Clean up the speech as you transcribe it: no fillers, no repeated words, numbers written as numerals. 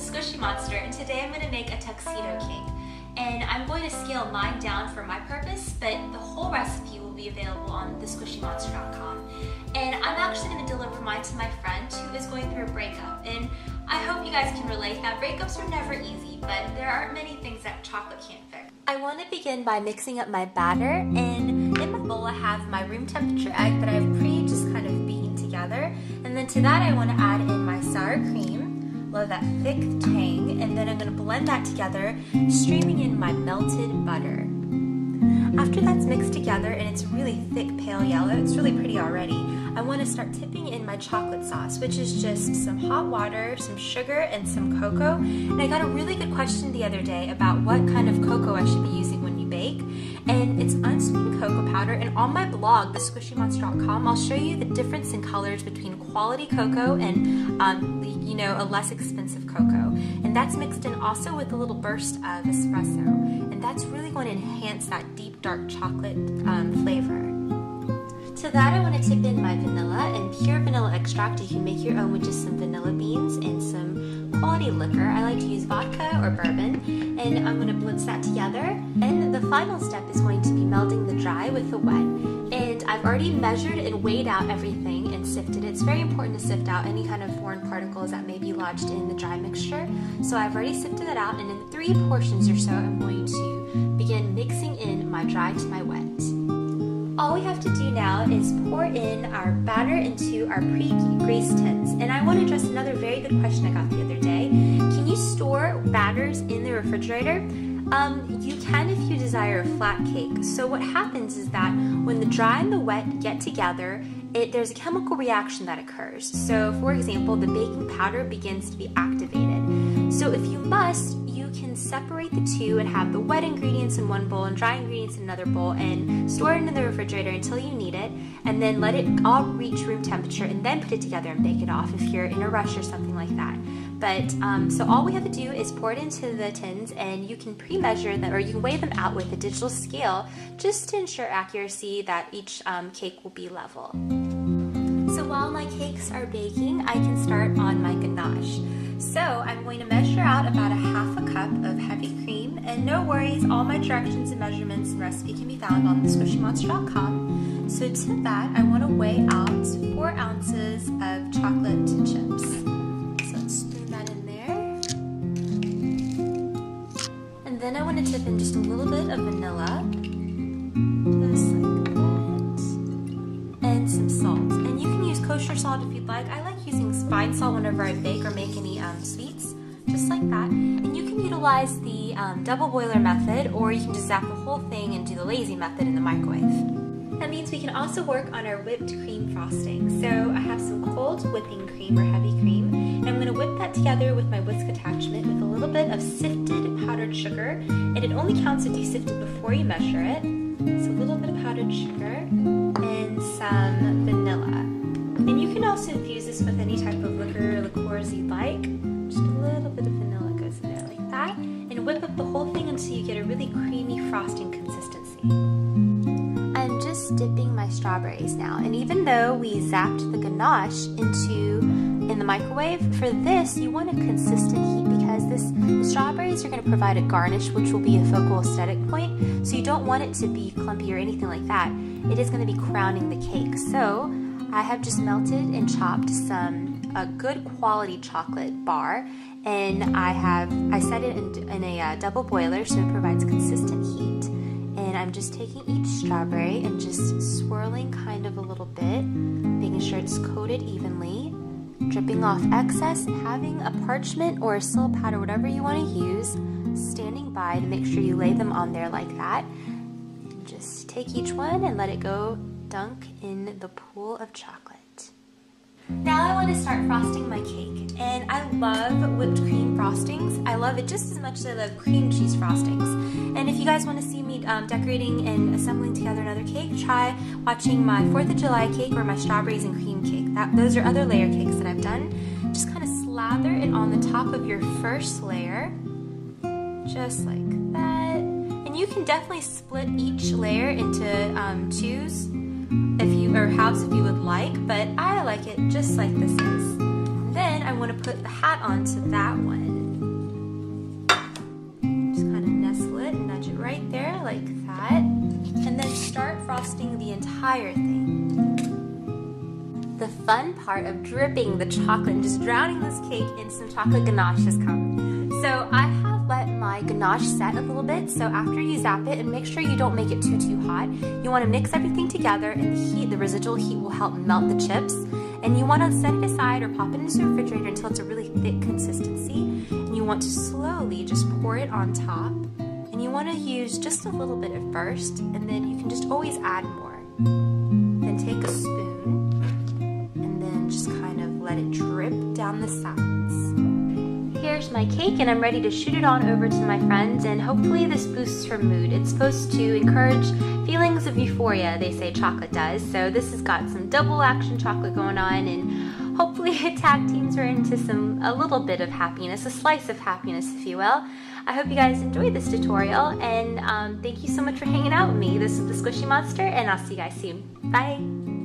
Squishy Monster, and today I'm going to make a tuxedo cake. And I'm going to scale mine down for my purpose, but the whole recipe will be available on thesquishymonster.com. And I'm actually going to deliver mine to my friend who is going through a breakup. And I hope you guys can relate that breakups are never easy, but there aren't many things that chocolate can't fix. I want to begin by mixing up my batter, and in my bowl I have my room temperature egg that I've just kind of beaten together. And then to that I want to add in my sour cream. Love that thick tang, and then I'm going to blend that together, streaming in my melted butter. After that's mixed together and it's really thick pale yellow, it's really pretty already, I want to start tipping in my chocolate sauce, which is just some hot water, some sugar, and some cocoa. And I got a really good question the other day about what kind of cocoa I should be using when you bake, and it's unsweetened cocoa powder. And on my blog, thesquishymonster.com, I'll show you the difference in colors between quality cocoa and a less expensive cocoa. And that's mixed in also with a little burst of espresso, and that's really going to enhance that deep dark chocolate flavor. To that I want to tip in my vanilla and pure vanilla extract. You can make your own with just some vanilla beans and some quality liquor. I like to use vodka or bourbon, and I'm going to blitz that together. And the final step is going to be melding the dry with the wet. And I've already measured and weighed out everything and sifted it. It's very important to sift out any kind of foreign particles that may be lodged in the dry mixture. So I've already sifted it out, and in 3 portions or so I'm going to begin mixing in my dry to my wet. All we have to do now is pour in our batter into our pre-greased tins. And I want to address another very good question I got the other day. Can you store batters in the refrigerator? You can if you desire a flat cake. So what happens is that when the dry and the wet get together, there's a chemical reaction that occurs. So for example, the baking powder begins to be activated. So if you must, you can separate the two and have the wet ingredients in one bowl and dry ingredients in another bowl, and store it in the refrigerator until you need it, and then let it all reach room temperature and then put it together and bake it off if you're in a rush or something like that. But so all we have to do is pour it into the tins, and you can pre-measure them, or you can weigh them out with a digital scale just to ensure accuracy that each cake will be level. So while my cakes are baking, I can start on my ganache. So I'm going to measure out about a half a cup of heavy cream, and no worries, all my directions and measurements and recipe can be found on thesquishymonster.com. So to that, I want to weigh out 4 ounces of chocolate chips. So let's spoon that in there. And then I want to tip in just a little bit of vanilla, just like that, and some salt. And you can use kosher salt if you'd like. I like using fine salt whenever I bake or make any sweets, just like that. And you can utilize the double boiler method, or you can just zap the whole thing and do the lazy method in the microwave. That means we can also work on our whipped cream frosting. So I have some cold whipping cream or heavy cream, and I'm going to whip that together with my whisk attachment with a little bit of sifted powdered sugar, and it only counts if you sift it before you measure it. So a little bit of powdered sugar and some vanilla. And you can also infuse this with any type of liquor or liqueurs you'd like. Just a little bit of vanilla goes in there like that, and whip up the whole thing until you get a really creamy frosting consistency. I'm just dipping my strawberries now, and even though we zapped the ganache in the microwave, for this you want a consistent heat, because the strawberries are going to provide a garnish which will be a focal aesthetic point, so you don't want it to be clumpy or anything like that. It is going to be crowning the cake. So I have just melted and chopped a good quality chocolate bar, and I set it in a double boiler so it provides consistent heat. And I'm just taking each strawberry and just swirling kind of a little bit, making sure it's coated evenly, dripping off excess, and having a parchment or a syrup powder, whatever you want to use, standing by to make sure you lay them on there like that. Just take each one and let it go dunk in the pool of chocolate. Now I want to start frosting my cake, and I love whipped cream frostings. I love it just as much as I love cream cheese frostings. And if you guys want to see me decorating and assembling together another cake, try watching my 4th of July cake or my strawberries and cream cake. Those are other layer cakes that I've done. Just kind of slather it on the top of your first layer, just like that. And you can definitely split each layer into 2s or halves if you would like, but I like it just like this is. Then I want to put the hat onto that one. like that, and then start frosting the entire thing. The fun part of dripping the chocolate and just drowning this cake in some chocolate ganache has come. So I have let my ganache set a little bit, so after you zap it, and make sure you don't make it too hot, you want to mix everything together, and the residual heat will help melt the chips. And you want to set it aside or pop it into the refrigerator until it's a really thick consistency. And you want to slowly just pour it on top. And you want to use just a little bit at first, and then you can just always add more. Then take a spoon, and then just kind of let it drip down the sides. Here's my cake, and I'm ready to shoot it on over to my friends, and hopefully this boosts her mood. It's supposed to encourage feelings of euphoria, they say chocolate does, so this has got some double action chocolate going on, and hopefully it tag teams her into a little bit of happiness, a slice of happiness, if you will. I hope you guys enjoyed this tutorial, and thank you so much for hanging out with me. This is the Squishy Monster, and I'll see you guys soon. Bye!